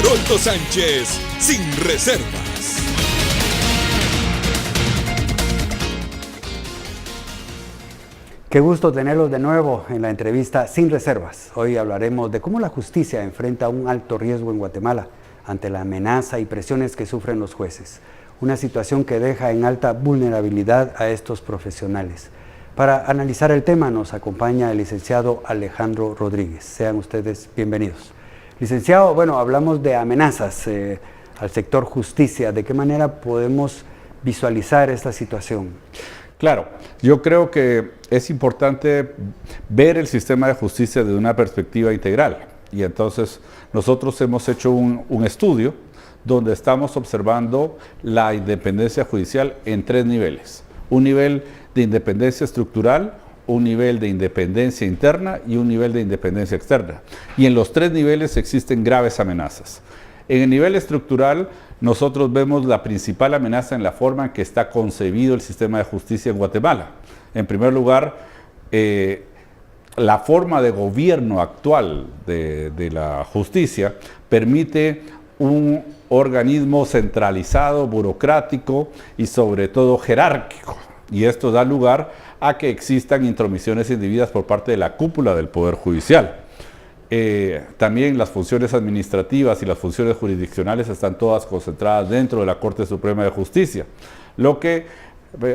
Haroldo Sánchez, sin reservas. Qué gusto tenerlos de nuevo en la entrevista Sin Reservas. Hoy hablaremos de cómo la justicia enfrenta un alto riesgo en Guatemala ante la amenaza y presiones que sufren los jueces. Una situación que deja en alta vulnerabilidad a estos profesionales. Para analizar el tema nos acompaña el licenciado Alejandro Rodríguez. Sean ustedes bienvenidos. Licenciado, bueno, hablamos de amenazas al sector justicia. ¿De qué manera podemos visualizar esta situación? Claro, yo creo que es importante ver el sistema de justicia desde una perspectiva integral. Y entonces nosotros hemos hecho un estudio donde estamos observando la independencia judicial en 3 niveles. Un nivel de independencia estructural, un nivel de independencia interna y un nivel de independencia externa. Y en los 3 niveles existen graves amenazas. En el nivel estructural, nosotros vemos la principal amenaza en la forma en que está concebido el sistema de justicia en Guatemala. En primer lugar, la forma de gobierno actual de la justicia permite un organismo centralizado, burocrático y sobre todo jerárquico. Y esto da lugar a que existan intromisiones indebidas por parte de la cúpula del Poder Judicial. También las funciones administrativas y las funciones jurisdiccionales están todas concentradas dentro de la Corte Suprema de Justicia, lo que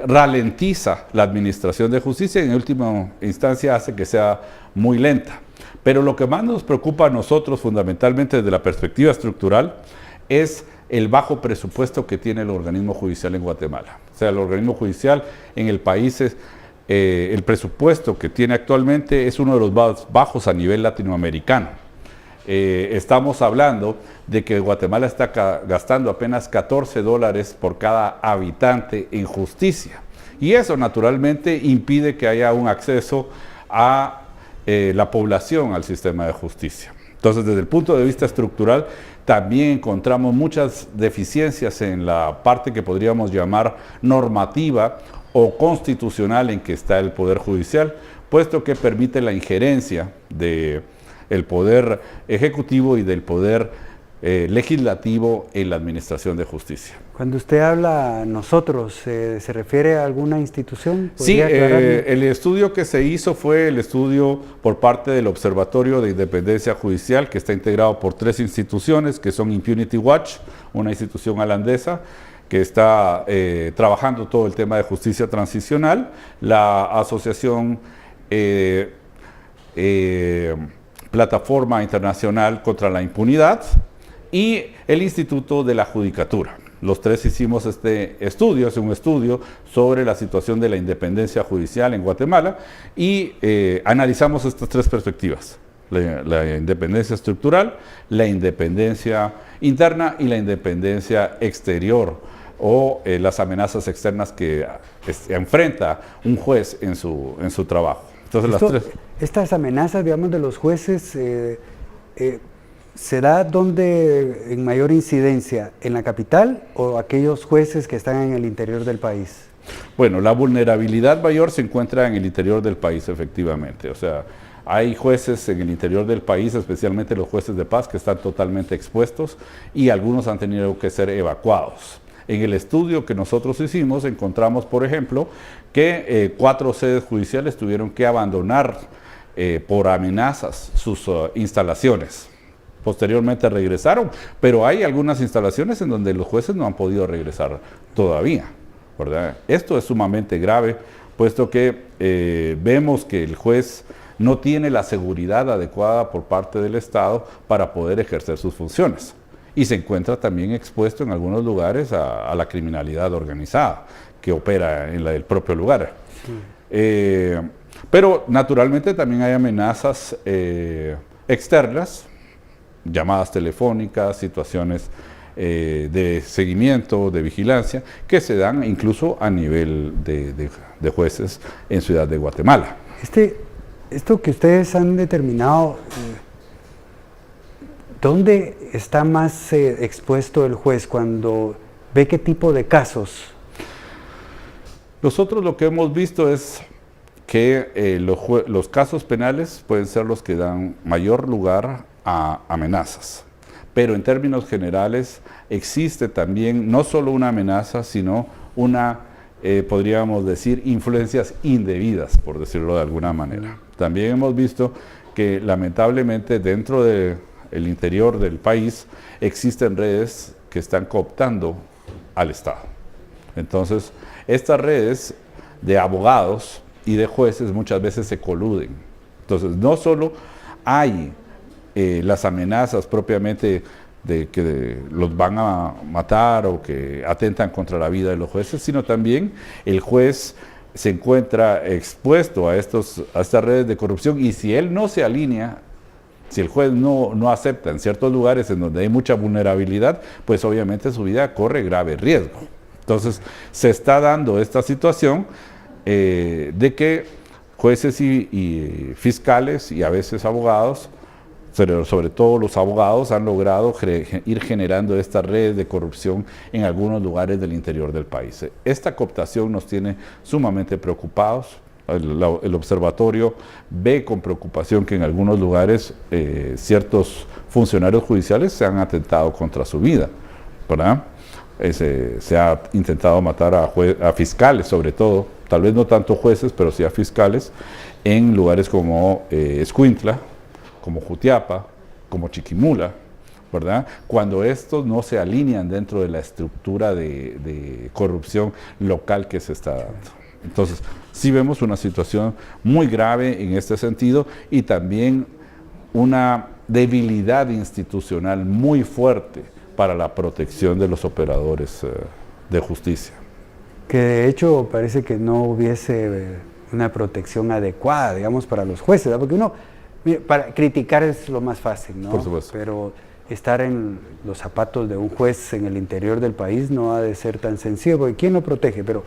ralentiza la administración de justicia y en última instancia hace que sea muy lenta. Pero lo que más nos preocupa a nosotros fundamentalmente desde la perspectiva estructural es el bajo presupuesto que tiene el organismo judicial en Guatemala. O sea, el organismo judicial en el país el presupuesto que tiene actualmente es uno de los más bajos a nivel latinoamericano. Estamos hablando de que Guatemala está gastando apenas $14 por cada habitante en justicia. Y eso naturalmente impide que haya un acceso a la población al sistema de justicia. Entonces, desde el punto de vista estructural, también encontramos muchas deficiencias en la parte que podríamos llamar normativa o constitucional en que está el Poder Judicial, puesto que permite la injerencia del Poder Ejecutivo y del Poder Legislativo en la administración de justicia. Cuando usted habla nosotros, ¿se refiere a alguna institución? Sí, el estudio que se hizo fue el estudio por parte del Observatorio de Independencia Judicial, que está integrado por 3 instituciones, que son Impunity Watch, una institución holandesa, que está trabajando todo el tema de justicia transicional, la Asociación Plataforma Internacional contra la Impunidad y el Instituto de la Judicatura. Los 3 hicimos este estudio, es un estudio sobre la situación de la independencia judicial en Guatemala y analizamos estas 3 perspectivas. La independencia estructural, la independencia interna y la independencia exterior o las amenazas externas que enfrenta un juez en su trabajo. Entonces, estas amenazas, digamos, de los jueces, ¿se da donde en mayor incidencia? ¿En la capital o aquellos jueces que están en el interior del país? Bueno, la vulnerabilidad mayor se encuentra en el interior del país, efectivamente. O sea, hay jueces en el interior del país, especialmente los jueces de paz, que están totalmente expuestos y algunos han tenido que ser evacuados. En el estudio que nosotros hicimos encontramos, por ejemplo, que 4 sedes judiciales tuvieron que abandonar por amenazas sus instalaciones. Posteriormente regresaron, pero hay algunas instalaciones en donde los jueces no han podido regresar todavía, ¿verdad? Esto es sumamente grave, puesto que vemos que el juez no tiene la seguridad adecuada por parte del Estado para poder ejercer sus funciones. Y se encuentra también expuesto en algunos lugares a la criminalidad organizada que opera en el propio lugar. Sí. Pero naturalmente también hay amenazas externas, llamadas telefónicas, situaciones de seguimiento, de vigilancia, que se dan incluso a nivel de jueces en Ciudad de Guatemala. Esto que ustedes han determinado, ¿dónde está más expuesto el juez cuando ve qué tipo de casos? Nosotros lo que hemos visto es que los casos penales pueden ser los que dan mayor lugar a amenazas. pero en términos generales existe también no solo una amenaza, sino una, podríamos decir, influencias indebidas, por decirlo de alguna manera. También hemos visto que lamentablemente dentro del interior del país existen redes que están cooptando al Estado. Entonces, estas redes de abogados y de jueces muchas veces se coluden. Entonces, no solo hay las amenazas propiamente de que los van a matar o que atentan contra la vida de los jueces, sino también el juez se encuentra expuesto a estas redes de corrupción, y si él no se alinea, si el juez no acepta en ciertos lugares en donde hay mucha vulnerabilidad, pues obviamente su vida corre grave riesgo. Entonces se está dando esta situación de que jueces y fiscales y a veces abogados, sobre todo los abogados, han logrado ir generando estas redes de corrupción en algunos lugares del interior del país. Esta cooptación nos tiene sumamente preocupados. El observatorio ve con preocupación que en algunos lugares ciertos funcionarios judiciales se han atentado contra su vida, ¿verdad? Se ha intentado matar a fiscales, sobre todo, tal vez no tanto jueces, pero sí a fiscales, en lugares como Escuintla, como Jutiapa, como Chiquimula, ¿verdad? Cuando estos no se alinean dentro de la estructura de corrupción local que se está dando. Entonces, sí vemos una situación muy grave en este sentido, y también una debilidad institucional muy fuerte para la protección de los operadores de justicia. Que de hecho parece que no hubiese una protección adecuada, digamos, para los jueces, ¿verdad? Porque uno, para criticar es lo más fácil, ¿no? Por supuesto. Pero estar en los zapatos de un juez en el interior del país no ha de ser tan sencillo, porque ¿quién lo protege? Pero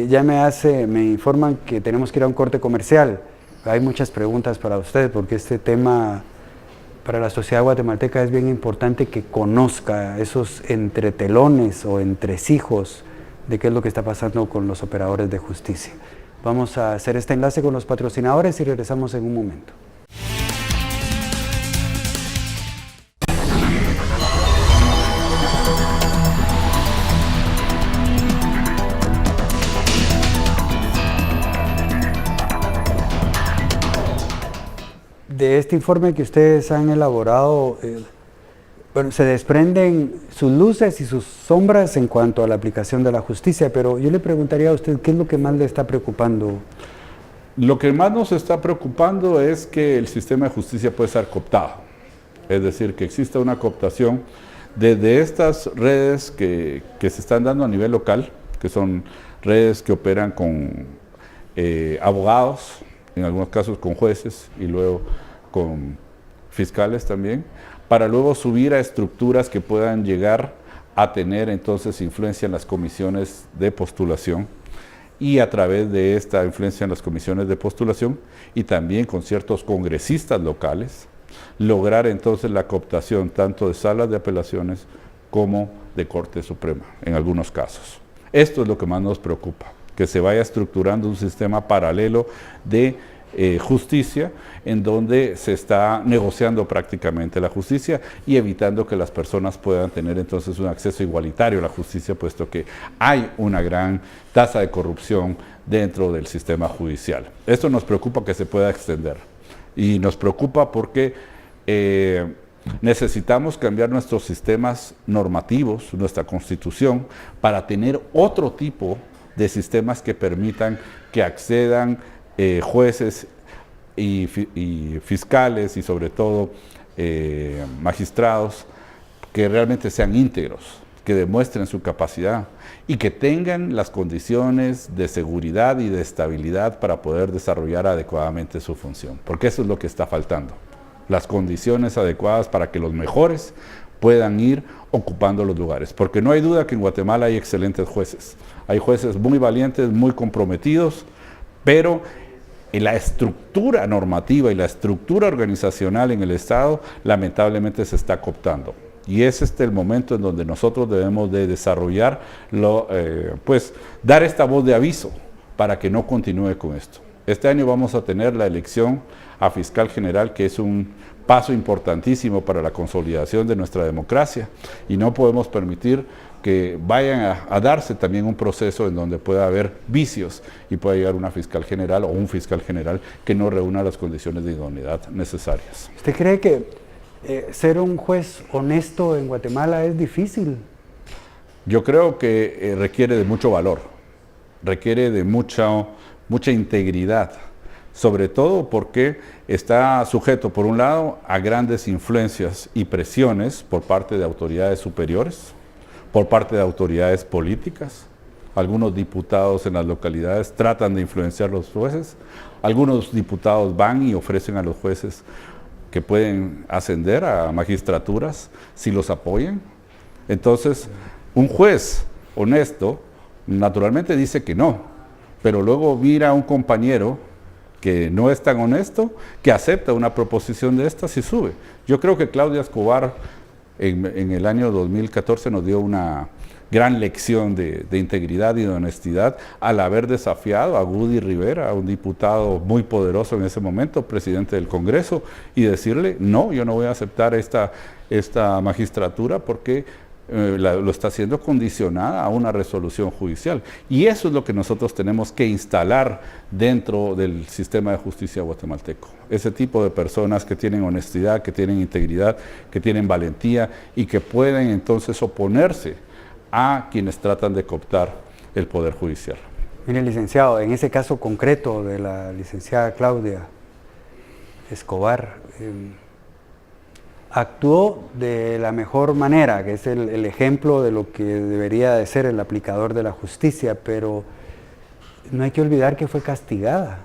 ya me informan que tenemos que ir a un corte comercial. Hay muchas preguntas para usted, porque este tema para la sociedad guatemalteca es bien importante que conozca esos entretelones o entresijos de qué es lo que está pasando con los operadores de justicia. Vamos a hacer este enlace con los patrocinadores y regresamos en un momento. De este informe que ustedes han elaborado, bueno, se desprenden sus luces y sus sombras en cuanto a la aplicación de la justicia, pero yo le preguntaría a usted, ¿qué es lo que más le está preocupando? Lo que más nos está preocupando es que el sistema de justicia puede ser cooptado, es decir, que exista una cooptación desde estas redes que se están dando a nivel local, que son redes que operan con abogados, en algunos casos con jueces y luego con fiscales también, para luego subir a estructuras que puedan llegar a tener entonces influencia en las comisiones de postulación, y a través de esta influencia en las comisiones de postulación y también con ciertos congresistas locales, lograr entonces la cooptación tanto de salas de apelaciones como de Corte Suprema en algunos casos. Esto es lo que más nos preocupa, que se vaya estructurando un sistema paralelo de justicia, en donde se está negociando prácticamente la justicia y evitando que las personas puedan tener entonces un acceso igualitario a la justicia, puesto que hay una gran tasa de corrupción dentro del sistema judicial. Esto nos preocupa que se pueda extender, y nos preocupa porque necesitamos cambiar nuestros sistemas normativos, nuestra constitución, para tener otro tipo de sistemas que permitan que accedan jueces y fiscales y sobre todo magistrados que realmente sean íntegros, que demuestren su capacidad y que tengan las condiciones de seguridad y de estabilidad para poder desarrollar adecuadamente su función, porque eso es lo que está faltando, las condiciones adecuadas para que los mejores puedan ir ocupando los lugares, porque no hay duda que en Guatemala hay excelentes jueces, hay jueces muy valientes, muy comprometidos, pero la estructura normativa y la estructura organizacional en el Estado lamentablemente se está cooptando. Y es el momento en donde nosotros debemos de desarrollar, pues dar esta voz de aviso para que no continúe con esto. Este año vamos a tener la elección a fiscal general, que es un paso importantísimo para la consolidación de nuestra democracia y no podemos permitir que vayan a darse también un proceso en donde pueda haber vicios y pueda llegar una fiscal general o un fiscal general que no reúna las condiciones de idoneidad necesarias. ¿Usted cree que ser un juez honesto en Guatemala es difícil? Yo creo que requiere de mucho valor, requiere de mucha integridad, sobre todo porque está sujeto, por un lado, a grandes influencias y presiones por parte de autoridades superiores, por parte de autoridades políticas. Algunos diputados en las localidades tratan de influenciar a los jueces, algunos diputados van y ofrecen a los jueces que pueden ascender a magistraturas si los apoyan. Entonces, un juez honesto naturalmente dice que no, pero luego mira a un compañero que no es tan honesto, que acepta una proposición de estas y sube. Yo creo que Claudia Escobar en el año 2014 nos dio una gran lección de integridad y de honestidad al haber desafiado a Woody Rivera, a un diputado muy poderoso en ese momento, presidente del Congreso, y decirle, no, yo no voy a aceptar esta magistratura porque lo está haciendo condicionada a una resolución judicial. Y eso es lo que nosotros tenemos que instalar dentro del sistema de justicia guatemalteco. Ese tipo de personas que tienen honestidad, que tienen integridad, que tienen valentía y que pueden entonces oponerse a quienes tratan de cooptar el poder judicial. Mire, licenciado, en ese caso concreto de la licenciada Claudia Escobar, actuó de la mejor manera, que es el ejemplo de lo que debería de ser el aplicador de la justicia, pero no hay que olvidar que fue castigada.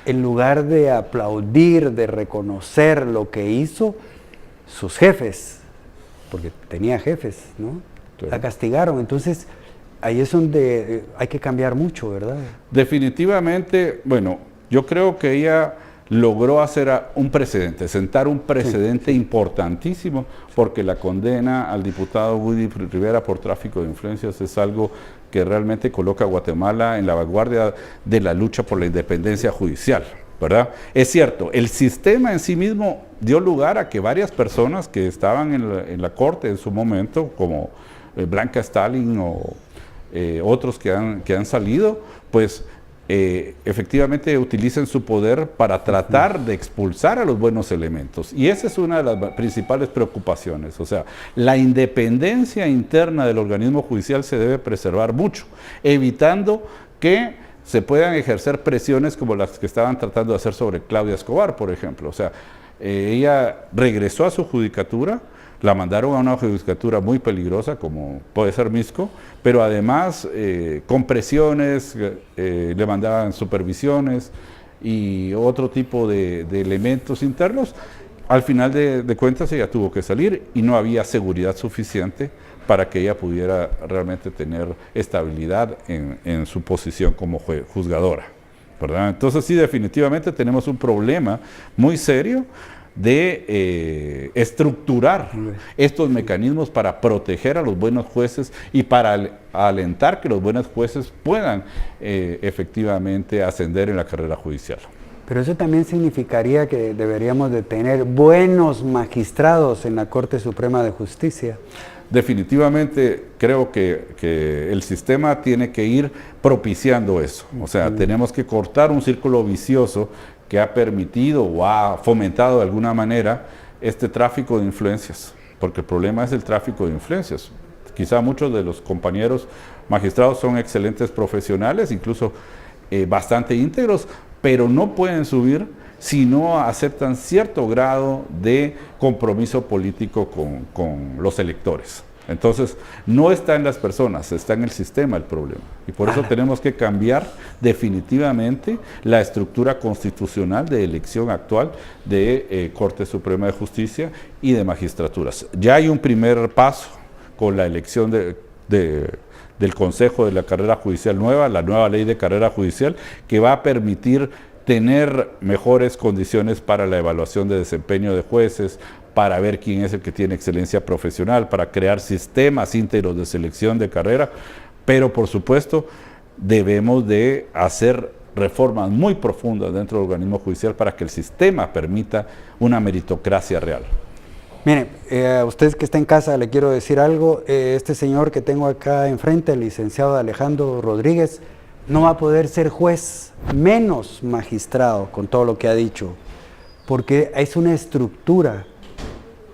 En lugar de aplaudir, de reconocer lo que hizo, sus jefes, porque tenía jefes, ¿no? La castigaron. Entonces, ahí es donde hay que cambiar mucho, ¿verdad? Definitivamente, bueno, yo creo que ella logró hacer un precedente, sentar un precedente importantísimo, porque la condena al diputado Woody Rivera por tráfico de influencias es algo que realmente coloca a Guatemala en la vanguardia de la lucha por la independencia judicial, ¿verdad? Es cierto, el sistema en sí mismo dio lugar a que varias personas que estaban en la corte en su momento, como Blanca Stalin o otros que han salido, pues efectivamente utilicen su poder para tratar de expulsar a los buenos elementos. Y esa es una de las principales preocupaciones. O sea, la independencia interna del organismo judicial se debe preservar mucho, evitando que se puedan ejercer presiones como las que estaban tratando de hacer sobre Claudia Escobar, por ejemplo. O sea, ella regresó a su judicatura, la mandaron a una judicatura muy peligrosa como puede ser Misco, pero además con presiones, le mandaban supervisiones y otro tipo de elementos internos. Al final de cuentas ella tuvo que salir y no había seguridad suficiente para que ella pudiera realmente tener estabilidad en su posición como juzgadora, ¿verdad? Entonces sí, definitivamente tenemos un problema muy serio de estructurar estos mecanismos para proteger a los buenos jueces y para alentar que los buenos jueces puedan efectivamente ascender en la carrera judicial. Pero eso también significaría que deberíamos de tener buenos magistrados en la Corte Suprema de Justicia. Definitivamente creo que el sistema tiene que ir propiciando eso. O sea, tenemos que cortar un círculo vicioso que ha permitido o ha fomentado de alguna manera este tráfico de influencias, porque el problema es el tráfico de influencias. Quizá muchos de los compañeros magistrados son excelentes profesionales, incluso bastante íntegros, pero no pueden subir si no aceptan cierto grado de compromiso político con los electores. Entonces, no está en las personas, está en el sistema el problema. Y por eso tenemos que cambiar definitivamente la estructura constitucional de elección actual de Corte Suprema de Justicia y de magistraturas. Ya hay un primer paso con la elección del Consejo de la Carrera Judicial Nueva, la nueva ley de carrera judicial, que va a permitir tener mejores condiciones para la evaluación de desempeño de jueces, para ver quién es el que tiene excelencia profesional, para crear sistemas íntegros de selección de carrera, pero por supuesto debemos de hacer reformas muy profundas dentro del organismo judicial para que el sistema permita una meritocracia real. Mire, a usted que está en casa le quiero decir algo. Este señor que tengo acá enfrente, el licenciado Alejandro Rodríguez, no va a poder ser juez, menos magistrado, con todo lo que ha dicho, porque es una estructura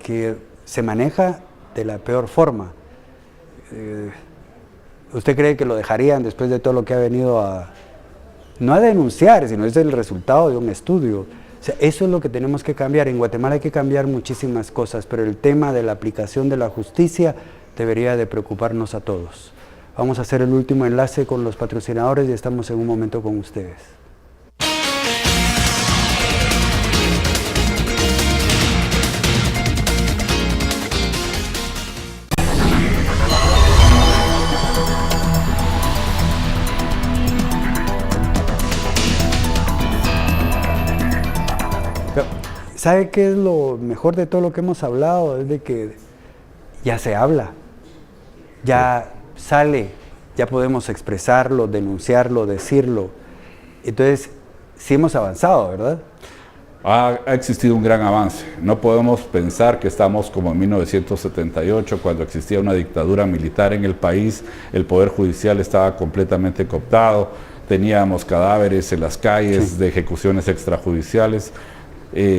que se maneja de la peor forma. ¿Usted cree que lo dejarían después de todo lo que ha venido no a denunciar, sino es el resultado de un estudio? O sea, eso es lo que tenemos que cambiar. En Guatemala hay que cambiar muchísimas cosas, pero el tema de la aplicación de la justicia debería de preocuparnos a todos. Vamos a hacer el último enlace con los patrocinadores y estamos en un momento con ustedes. ¿Sabe qué es lo mejor de todo lo que hemos hablado? Es de que ya se habla, ya sale, ya podemos expresarlo, denunciarlo, decirlo. Entonces, sí hemos avanzado, ¿verdad? Ha existido un gran avance. No podemos pensar que estamos como en 1978, cuando existía una dictadura militar en el país, el Poder Judicial estaba completamente cooptado, teníamos cadáveres en las calles de ejecuciones extrajudiciales.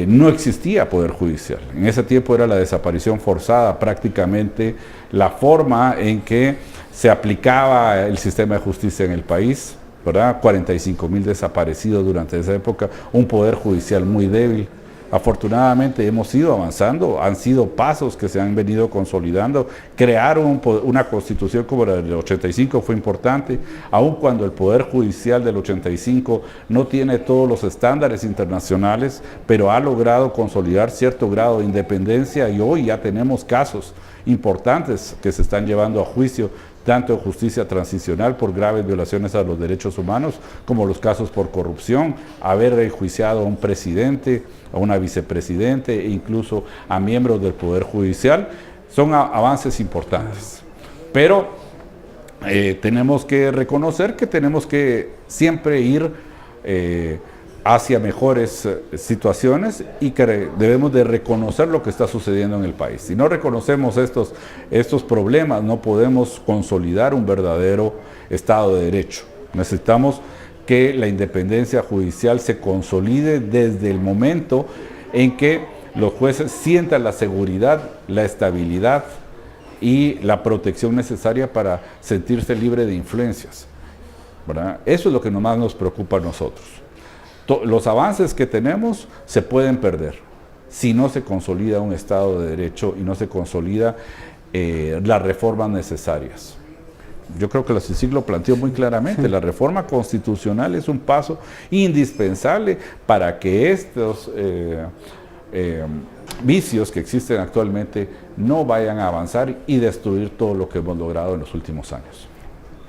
No existía Poder Judicial. En ese tiempo era la desaparición forzada, prácticamente la forma en que se aplicaba el sistema de justicia en el país, ¿verdad? 45,000 desaparecidos durante esa época, un Poder Judicial muy débil. Afortunadamente hemos ido avanzando, han sido pasos que se han venido consolidando. Crear una constitución como la del 85 fue importante, aun cuando el Poder Judicial del 85 no tiene todos los estándares internacionales, pero ha logrado consolidar cierto grado de independencia y hoy ya tenemos casos importantes que se están llevando a juicio, tanto en justicia transicional por graves violaciones a los derechos humanos, como los casos por corrupción, haber enjuiciado a un presidente, a una vicepresidente e incluso a miembros del Poder Judicial. Son avances importantes. Pero tenemos que reconocer que tenemos que siempre ir hacia mejores situaciones y que debemos de reconocer lo que está sucediendo en el país. Si no reconocemos estos problemas, no podemos consolidar un verdadero Estado de Derecho. Necesitamos que la independencia judicial se consolide desde el momento en que los jueces sientan la seguridad, la estabilidad y la protección necesaria para sentirse libre de influencias, ¿verdad? Eso es lo que más nos preocupa a nosotros. Los avances que tenemos se pueden perder si no se consolida un Estado de Derecho y no se consolida las reformas necesarias. Yo creo que la CICIG lo planteó muy claramente. La reforma constitucional es un paso indispensable para que estos vicios que existen actualmente no vayan a avanzar y destruir todo lo que hemos logrado en los últimos años.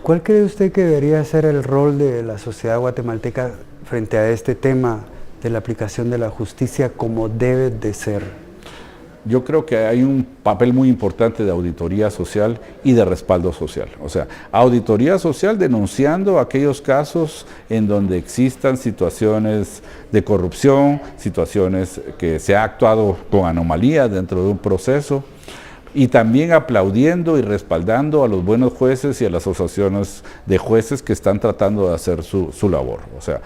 ¿Cuál cree usted que debería ser el rol de la sociedad guatemalteca frente a este tema de la aplicación de la justicia como debe de ser? Yo creo que hay un papel muy importante de auditoría social y de respaldo social. O sea, auditoría social denunciando aquellos casos en donde existan situaciones de corrupción, situaciones que se ha actuado con anomalías dentro de un proceso, y también aplaudiendo y respaldando a los buenos jueces y a las asociaciones de jueces que están tratando de hacer su labor. O sea,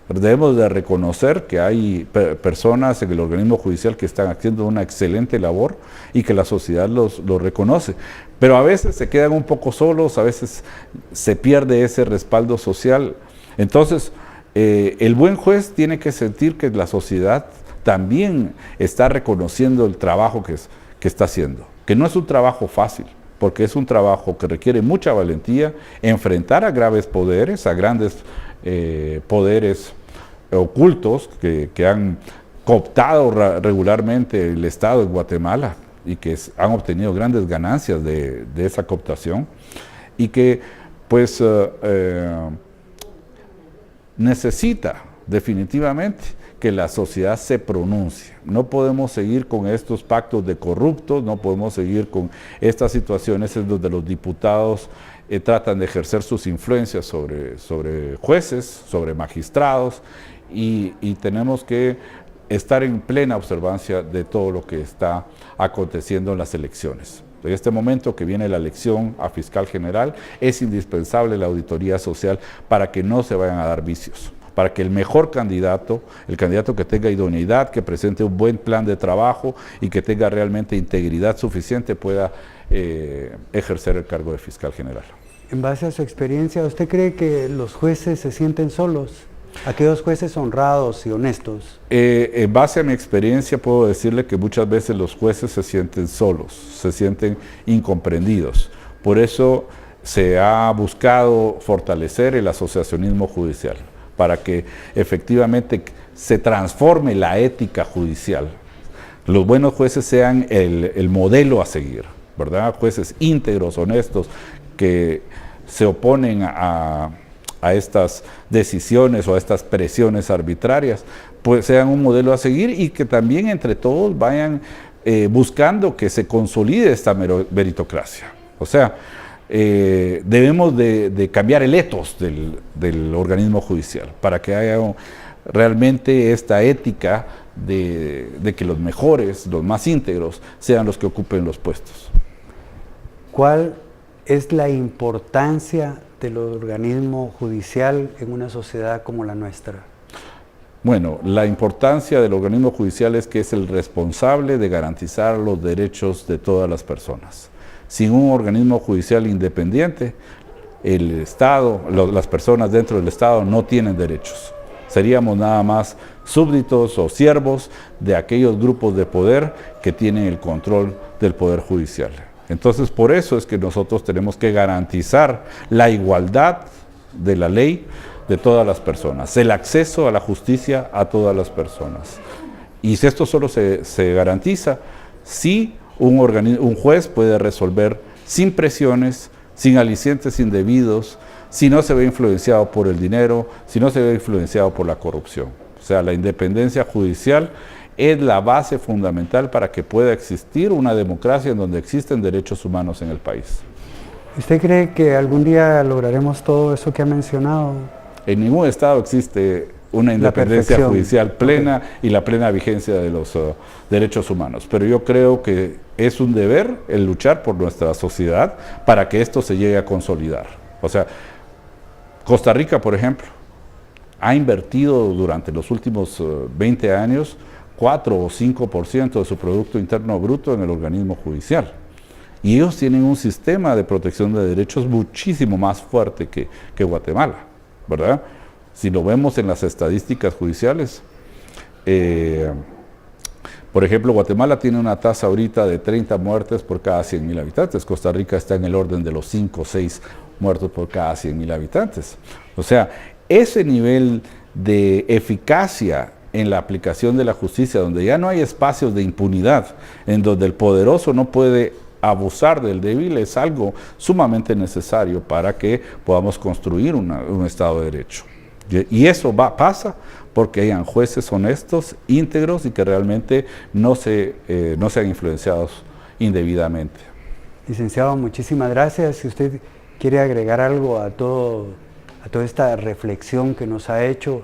debemos de reconocer que hay personas en el organismo judicial que están haciendo una excelente labor y que la sociedad los reconoce. Pero a veces se quedan un poco solos, a veces se pierde ese respaldo social. Entonces, el buen juez tiene que sentir que la sociedad también está reconociendo el trabajo que está haciendo, que no es un trabajo fácil, porque es un trabajo que requiere mucha valentía, enfrentar a graves poderes, a grandes poderes ocultos que han cooptado regularmente el Estado de Guatemala y que han obtenido grandes ganancias de esa cooptación, y que pues necesita definitivamente que la sociedad se pronuncie. No podemos seguir con estos pactos de corruptos, no podemos seguir con estas situaciones en donde los diputados tratan de ejercer sus influencias sobre jueces, sobre magistrados, y tenemos que estar en plena observancia de todo lo que está aconteciendo en las elecciones. En este momento que viene la elección a fiscal general, es indispensable la auditoría social para que no se vayan a dar vicios, para que el mejor candidato, el candidato que tenga idoneidad, que presente un buen plan de trabajo y que tenga realmente integridad suficiente, pueda ejercer el cargo de fiscal general. En base a su experiencia, ¿usted cree que los jueces se sienten solos? Aquellos jueces honrados y honestos. En base a mi experiencia puedo decirle que muchas veces los jueces se sienten solos, se sienten incomprendidos. Por eso se ha buscado fortalecer el asociacionismo judicial, para que efectivamente se transforme la ética judicial. Los buenos jueces sean el modelo a seguir, ¿verdad? Jueces íntegros, honestos, que se oponen a estas decisiones o a estas presiones arbitrarias, pues sean un modelo a seguir y que también entre todos vayan buscando que se consolide esta meritocracia. O sea, debemos de cambiar el ethos del organismo judicial para que haya realmente esta ética de que los mejores, los más íntegros, sean los que ocupen los puestos. ¿Cuál es la importancia del organismo judicial en una sociedad como la nuestra? Bueno, la importancia del organismo judicial es que es el responsable de garantizar los derechos de todas las personas. Sin un organismo judicial independiente, el Estado, las personas dentro del Estado no tienen derechos. Seríamos nada más súbditos o siervos de aquellos grupos de poder que tienen el control del poder judicial. Entonces, por eso es que nosotros tenemos que garantizar la igualdad de la ley de todas las personas, el acceso a la justicia a todas las personas. Y esto solo se garantiza si un juez puede resolver sin presiones, sin alicientes indebidos, si no se ve influenciado por el dinero, si no se ve influenciado por la corrupción. O sea, la independencia judicial es la base fundamental para que pueda existir una democracia en donde existen derechos humanos en el país. ¿Usted cree que algún día lograremos todo eso que ha mencionado? En ningún estado existe una independencia judicial plena y la plena vigencia de los derechos humanos. Pero yo creo que es un deber el luchar por nuestra sociedad para que esto se llegue a consolidar. O sea, Costa Rica, por ejemplo, ha invertido durante los últimos 20 años 4 o 5% de su Producto Interno Bruto en el organismo judicial. Y ellos tienen un sistema de protección de derechos muchísimo más fuerte que Guatemala, ¿verdad? Si lo vemos en las estadísticas judiciales, por ejemplo, Guatemala tiene una tasa ahorita de 30 muertes por cada 100,000 habitantes. Costa Rica está en el orden de los 5 o 6 muertos por cada 100,000 habitantes. O sea, ese nivel de eficacia en la aplicación de la justicia, donde ya no hay espacios de impunidad, en donde el poderoso no puede abusar del débil, es algo sumamente necesario para que podamos construir un Estado de Derecho. Y eso pasa porque hayan jueces honestos, íntegros y que realmente no sean influenciados indebidamente. Licenciado, muchísimas gracias. Si usted quiere agregar algo a toda esta reflexión que nos ha hecho,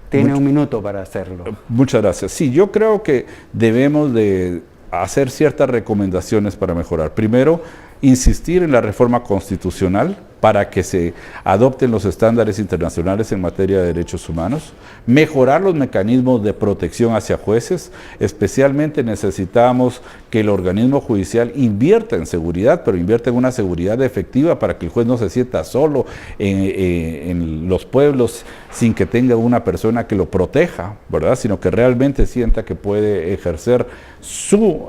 tiene un minuto para hacerlo. Muchas gracias. Sí, yo creo que debemos de hacer ciertas recomendaciones para mejorar. Primero, insistir en la reforma constitucional para que se adopten los estándares internacionales en materia de derechos humanos, mejorar los mecanismos de protección hacia jueces, especialmente necesitamos que el organismo judicial invierta en seguridad, pero invierta en una seguridad efectiva para que el juez no se sienta solo en los pueblos sin que tenga una persona que lo proteja, ¿verdad? Sino que realmente sienta que puede ejercer su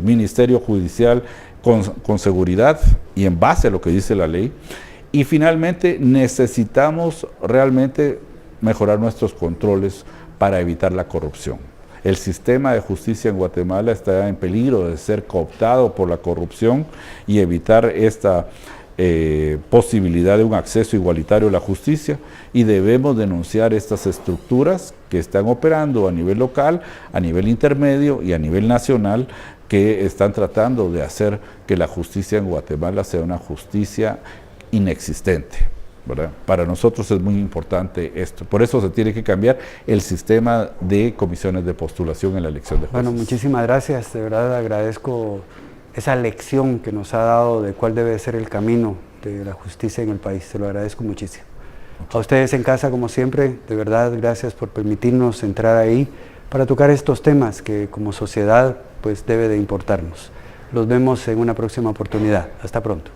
ministerio judicial con seguridad y en base a lo que dice la ley. Y finalmente necesitamos realmente mejorar nuestros controles para evitar la corrupción. El sistema de justicia en Guatemala está en peligro de ser cooptado por la corrupción y evitar esta posibilidad de un acceso igualitario a la justicia, y debemos denunciar estas estructuras que están operando a nivel local, a nivel intermedio y a nivel nacional, que están tratando de hacer que la justicia en Guatemala sea una justicia inexistente, ¿verdad? Para nosotros es muy importante esto. Por eso se tiene que cambiar el sistema de comisiones de postulación en la elección de jueces. Bueno, muchísimas gracias. De verdad agradezco esa lección que nos ha dado de cuál debe ser el camino de la justicia en el país. Se lo agradezco muchísimo. A ustedes en casa, como siempre, de verdad, gracias por permitirnos entrar ahí para tocar estos temas que como sociedad pues debe de importarnos. Los vemos en una próxima oportunidad. Hasta pronto.